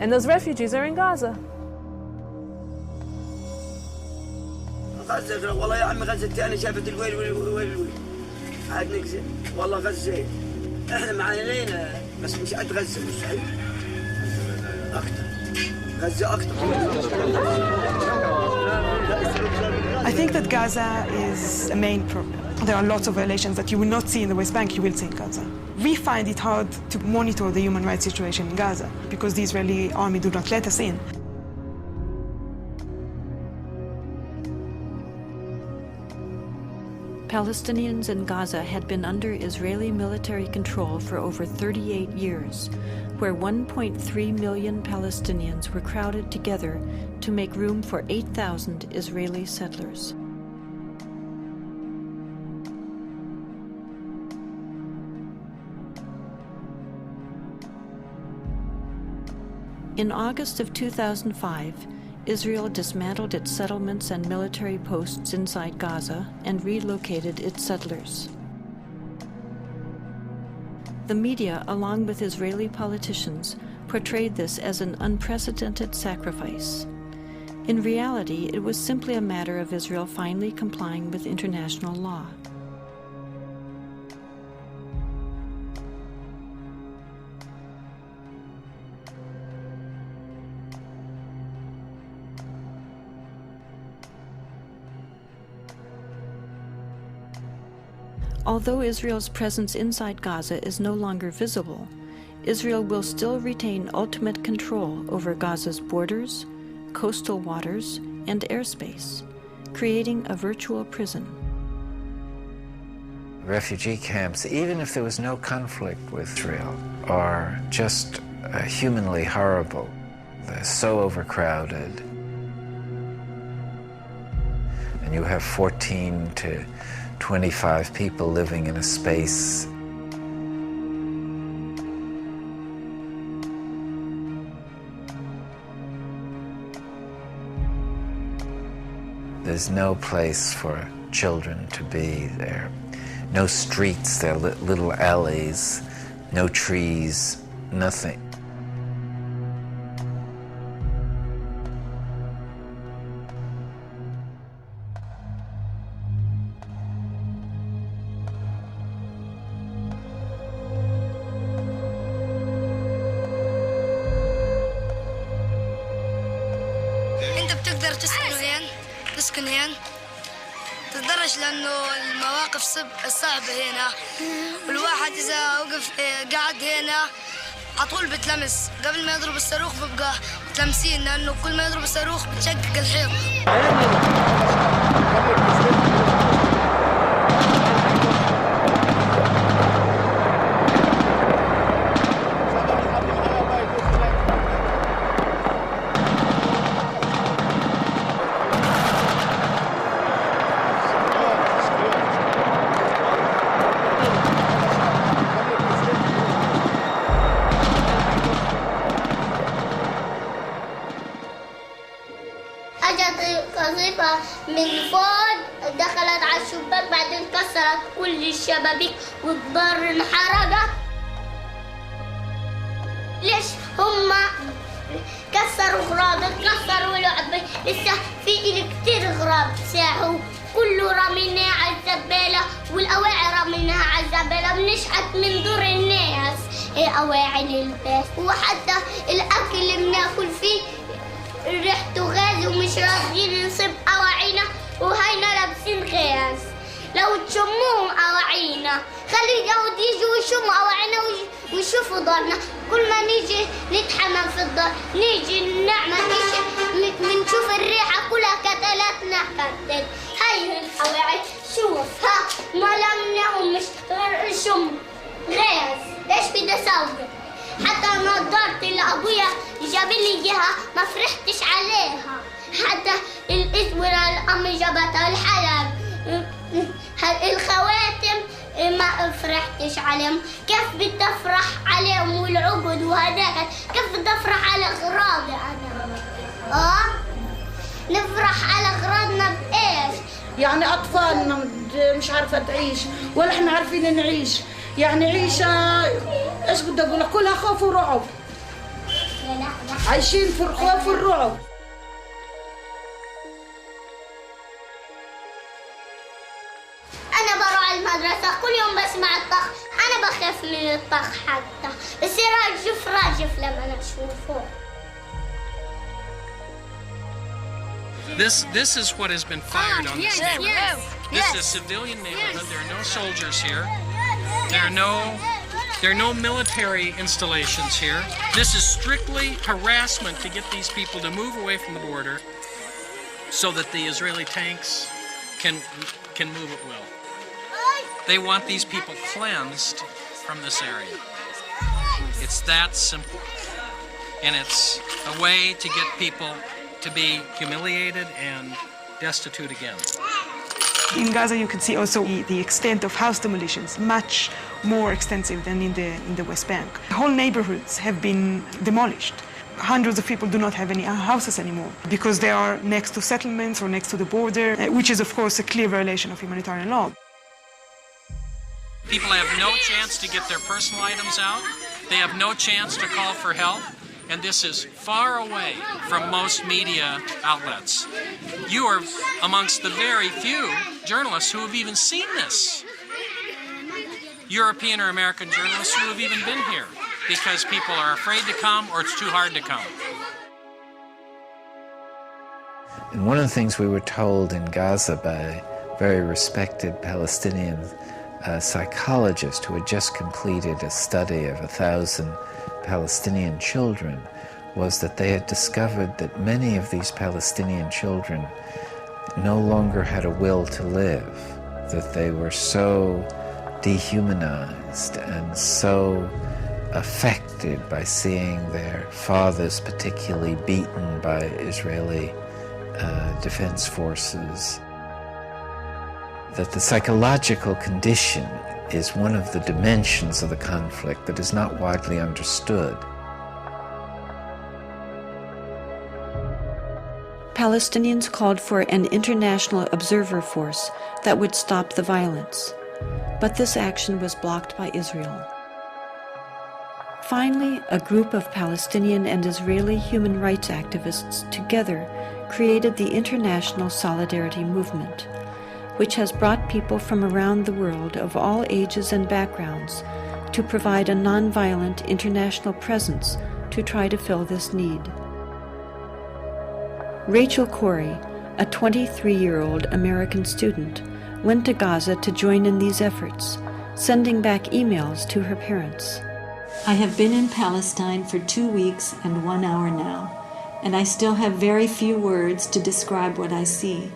And those refugees are in Gaza. غزة والله يا عمي غزة أنا شافت الويل ويل ويل ويل عاد نكذب والله غزة إحنا معانينا بس مش قد غزة مستحيل أكتر غزة أكتر. I think that Gaza is a main problem. There are lots of violations that you will not see in the West Bank, you will see in Gaza. We find it hard to monitor the human rights situation in Gaza because the Israeli army do not let us in. Palestinians in Gaza had been under Israeli military control for over 38 years, where 1.3 million Palestinians were crowded together to make room for 8,000 Israeli settlers. In August of 2005, Israel dismantled its settlements and military posts inside Gaza and relocated its settlers. The media, along with Israeli politicians, portrayed this as an unprecedented sacrifice. In reality, it was simply a matter of Israel finally complying with international law. Although Israel's presence inside Gaza is no longer visible, Israel will still retain ultimate control over Gaza's borders, coastal waters, and airspace, creating a virtual prison. Refugee camps, even if there was no conflict with Israel, are just humanly horrible. They're so overcrowded. And you have 14 to 25 people living in a space. There's no place for children to be there. No streets, there are little alleys, no trees, nothing. تقدر تسكن هنا تتدرج لأنه المواقف صعبة هنا والواحد إذا وقف قاعد هنا عطول بتلمس قبل ما يضرب الصاروخ ببقى تلمسين لأنه كل ما يضرب الصاروخ بتشقق الحيط. قذيفة من فوق دخلت على الشباك بعدين كسرت كل الشبابيك والدار انحرقت. ليش هم كسروا غراض كسروا لعبة لسه في كتير غراض ساحوا كله رميناه على الزبالة والأواعي رميناها على الزبالة بنشحت من دور الناس أواعي للباس وحتى الأكل اللي بناكل فيه ريحته غاز ومش راضيين نصيب أواعينا وهينا لابسين غاز. لو تشموهم أواعينا خلي الجود يجوا ويشموا أواعينا ويشوفوا دارنا. كل ما نيجي نتحمم في الدار نيجي نعمل نشوف الريحة كلها كتلاتنا كتل. هاي الأواعي شوف ها ما لمناهم مش غير شم غاز. ليش بدي أسوي؟ حتى نظارتي اللي أبويا جاب لي إياها ما فرحتش عليها. حتى الإسورة اللي أمي جابتها الحلب الخواتم ما فرحتش عليهم. كيف بدي أفرح عليهم والعقد وهداك كيف بدي أفرح على أغراضي أنا؟ نفرح على أغراضنا بإيش؟ يعني أطفالنا مش عارفة تعيش ولا إحنا عارفين نعيش. يعني عيشة إيش بدي أقول كلها خوف ورعب. عايشين في الخوف والرعب. أنا بروح المدرسة كل يوم بسمع الطخ، أنا بخاف من الطخ حتى بصير راجف راجف لما أنا أشوفه. This is what has been fired on this neighborhood. This is a civilian neighborhood. There are no soldiers here. There are no military installations here. This is strictly harassment to get these people to move away from the border so that the Israeli tanks can move at will. They want these people cleansed from this area. It's that simple. And it's a way to get people to be humiliated and destitute again. In Gaza, you can see also the extent of house demolitions, much more extensive than in the West Bank. Whole neighborhoods have been demolished. Hundreds of people do not have any houses anymore because they are next to settlements or next to the border, which is, of course, a clear violation of humanitarian law. People have no chance to get their personal items out. They have no chance to call for help. And this is far away from most media outlets. You are amongst the very few journalists who have even seen this. European or American journalists who have even been here because people are afraid to come or it's too hard to come. And one of the things we were told in Gaza by very respected Palestinian psychologist who had just completed a study of 1,000 Palestinian children was that they had discovered that many of these Palestinian children no longer had a will to live, that they were so dehumanized and so affected by seeing their fathers particularly beaten by Israeli defense forces, that the psychological condition is one of the dimensions of the conflict that is not widely understood. Palestinians called for an international observer force that would stop the violence, but this action was blocked by Israel. Finally, a group of Palestinian and Israeli human rights activists together created the International Solidarity Movement, which has brought people from around the world of all ages and backgrounds to provide a nonviolent international presence to try to fill this need. Rachel Corey, a 23-year-old American student, went to Gaza to join in these efforts, sending back emails to her parents. I have been in Palestine for 2 weeks and 1 hour now, and I still have very few words to describe what I see.